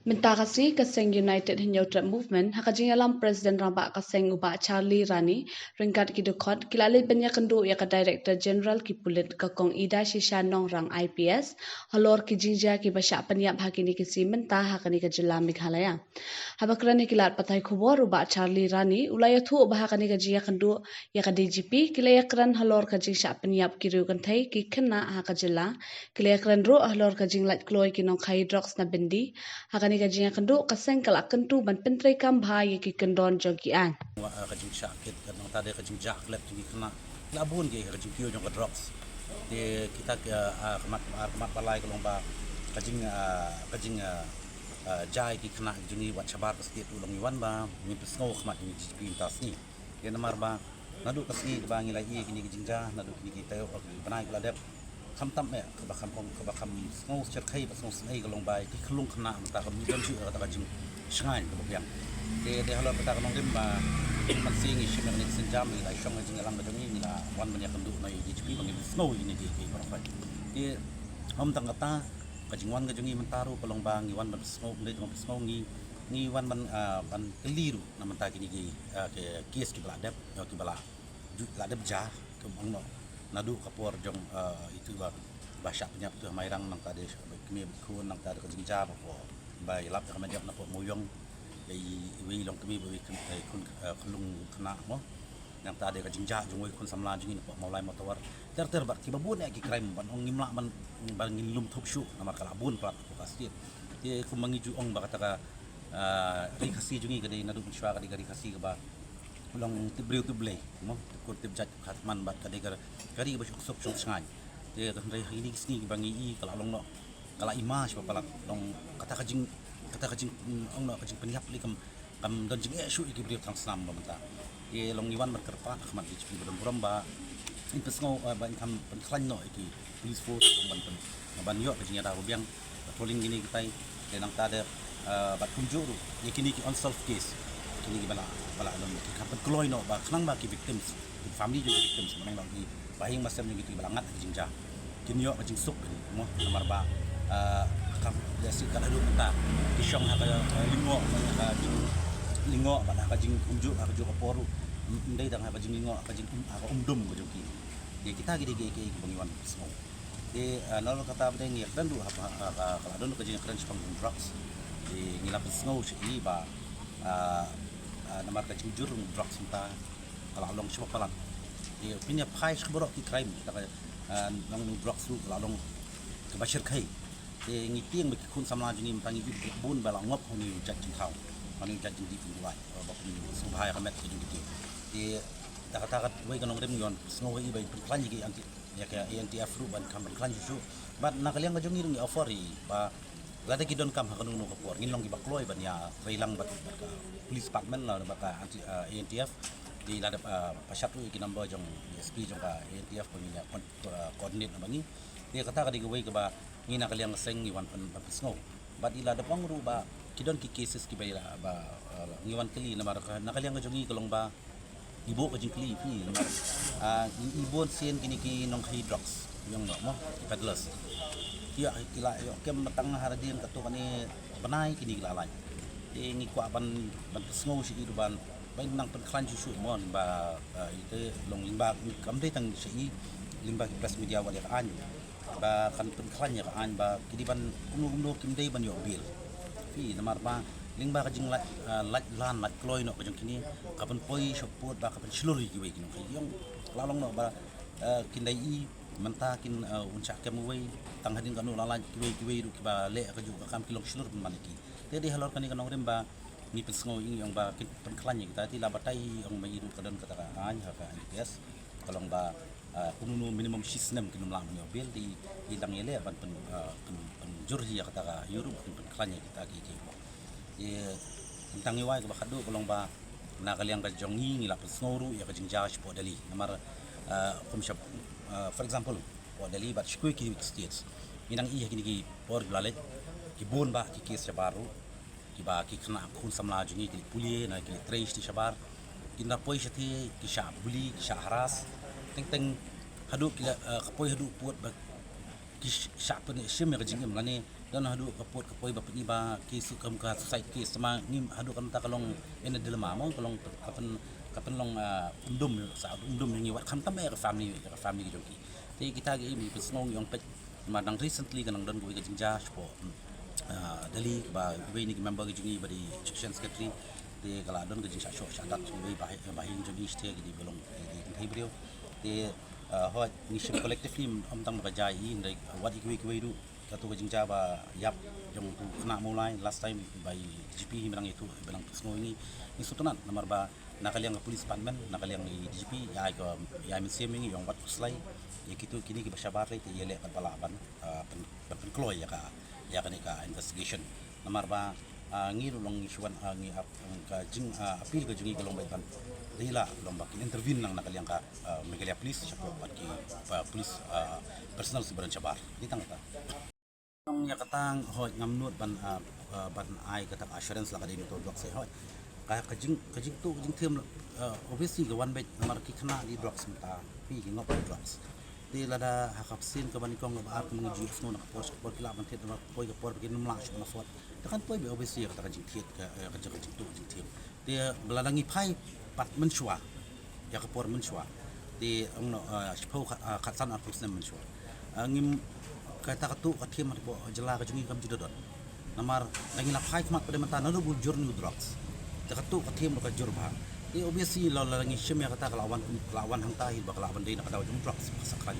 Minta kasi kaseng United Hinyotra Movement hakajing alam Presiden Rambak kaseng ubak Charlie Rani ringkat kidukot kilali benya kendu ya ka Director General ki Pulit kakong Ida Shisha Nong rang IPS halor ki jingja ki basyak penyap hakini kisi minta hakani ka jela Meghalaya. Habakrani kilat patai kubor ubak Charlie Rani ulaya tu ubah hakani ka jia kendu ya ka DGP kilaya kran halor ka jing syak penyap ki riu kantai ki kena haka jela kilaya kran ru halor ka jing lat kloy ki nong hydrox na bendi hakani kajing kenduk kaseng kalak kentu ban pentrai kam bhai ki kendon jogian kajing sakit kan tadi kajing jaklet tinggi kena labun ke kajing kio jong drugs di kita kemat balai kalau ba kajing jai ki kena jungi wat sabar ke setiap ulang iwan ba ni pesno kemat ni pintas ni dia namar ba nadu kasi ba ngilai kini kajing ja nadu kini kita banai keladep tam ya kebakam snow cerkai pas snow snai kalau ba ki kelung kena mentah kami dan juga kata kajing sengai ke yang de halor kata kanong rimba man singi shimer ni senjam ni lai shong jing alang bajong ni la wan banyak kenduk nai di jpi bang snow ini di berapa di om tang kata kajing wan kajing ni mentaru kalau ba ngi wan ban snow ni tong snow ni wan ban keliru na mentah kini ke kies ki beladep yo ki bala ladep jah ke bang nadu kapor jong itu bahasa penyap tu mairang nang tadi kami kun nang tadi kajing jab apa bai lap kami jap napa moyong dai wi long kami bai kun kelung kena mo nang tadi kajing jab jong kun samla jing napa maulai motor ter bat ki babun ya ki crime ban ong ngimla ban ngilum thuk shu nama kalabun plat pasti dia ku mangiju ong ba kata ri khasi jungi kadai nadu shwa kadai gari khasi ba long tibriu tu blay mo ko tib jat khatman bat kadai kari ba sok sok sangai dia kan rai ini sini bangi i kala long no kala imas pa pala long kata kajing ong no kajing peniap li kam don jing shu ki briu tang sam ba mata ye long iwan mat kerpa khmat di pi bodom bromba in pesngo ba kam pen klan no ki police force ban yo kajing ada rubiang patrolling ini kita denang tada bat kunjuru ye kini ki unsolved case kini bala non kapan kloy no ba khnang ba ki victims family juga victims menang lagi bahing masam juga ki balangat jingja kini yo jing suk mo nomor ba kam dasi kala du ta ki syong ha ka lingo ba ka jing unju ka ju ka poru ndai dang ha jing lingo ka jing umdum ko joki ye kita gidi ge bangiwan semua de nol kata bade ngi dan du ha kala don ka jing kran spang drugs di ngilap snow si ba namar ka jujur drugs entah kalau long siapa palang dia punya price keborok ki crime kita long drugs lu kalau long kebashir kai dia ngiti yang bagi kun samla jini mpangi bun balang ngop ni jajing tau mani jajing di buat bapun subhaya kamet gitu dia takat wei kanong rem yon snow wei bai plan ji anti ya ka ANTF ru ban kam plan ju bat nakaliang ka jongi oferi ba lada kidon kam hakanu no kapor ngilong gibak loy ban ya reilang bat police department la baka anti ANTF di lada pasat tu ki number jong SP jong ka ANTF peminya coordinate bangi dia kata ka di gawai ka ba ngina kaliang seng iwan pan snow bat ila da pangru ba kidon ki cases ki ba ngiwan kali na mar nakaliang jongi kolong ba ibu ka jing kli ni mar ibon sen kini ki nong hydrox yung mo peddlers ya kila yo kem matang haradian katu kani banai kini lalai ngi kwa ban snow si itu ban nang pen klan su mon ba itu long limba kam dei tang si limba ki press media wal an ba kan pen klan ya an ba kidi ban unu kim dei ban yo bil fi namar ba limba ka jing lat lan lat kloy no ka jing kini kapan poi support ba kapan sluri ki we kini yung lalong no ba kindai i mentakin uncak kemuai tang hadin kanu lalan kiwe ru kiba le ka ju kam kilong slur maniki jadi halor kani kanong remba ni pesngo ing yang ba pen klannya kita ti labatai ang mai ru kadan kata an ha ka yes kalong ba kununu minimum system kinum lang yo bil di hilang ele ban pen jurhi ya kata ka yuru pen klannya kita ki ye tentang iwai ka bakadu kalong ba nakaliang ka jongi ngila pesngo ru ya ka jingja po dali namar kumshap for example po dali bat shkui ki states minang iya kini ki por blale ki bon ba ki kes baru ki ba ki kena kun samla jungi ki pulie na ki trace ti shabar ki na poi shati ki sha buli ki sha haras teng hadu ki poi hadu puat ba ki sha pen shim ga jingim ngani dan hadu kapot kapoi bapak ni ba kisu kam ka society kes sama ni hadu kan ta kalong ena dilema mo kalong kapan long undum sa undum ni wat kan tambe family joki te kita ge mi pesngong yong pet madang recently kanang dan go ge jingja po Delhi ba we ni member ge jingi ba di section secretary te kala don ge jing sha dat we ba hin jogi ste ge di belong di brio te ho ni shim collectively am tang ba jai in what ikwe du katu ke jingja ba yap yang tu kena mulai last time by GP bilang itu bilang semua ini sutunan nomor ba nakaliang ke police department nakaliang di GP ya ke ya museum ini yang buat selai ya gitu kini ke basyabar itu ya lek palaban pen kloy ya ka investigation nomor ba ngi long isuan ngi ka jing apil ke jingi kelong baitan dila long ba intervene nang nakaliang ka megalia police siapa buat ki police personal sebenarnya jabar di tang ta Ang yakatang hoy ngamnut ban ai katak assurance la kadin to dok se hoy kajing tu kajing them obviously the one bed mar ki khana di drugs mata pi ki ngop drugs di lada hakap sin ka ban kong ba ak menguji sno na pos por kila ban tet poi ka por bikin mla shna fot kan poi be obviously ka kajing thiet ka kajing tu kajing them di belalangi pai pat menshwa ya ka por menshwa di angno shpo khatsan artus nem menshwa ngim kata katu katim po jela ka jungi kam judodon namar nangin lakai mat pada mata nanu bu jurni drugs katu katim ka jurba e obviously la la ngi shim ya kata lawan hang tahi ba lawan dei na kada drugs sakran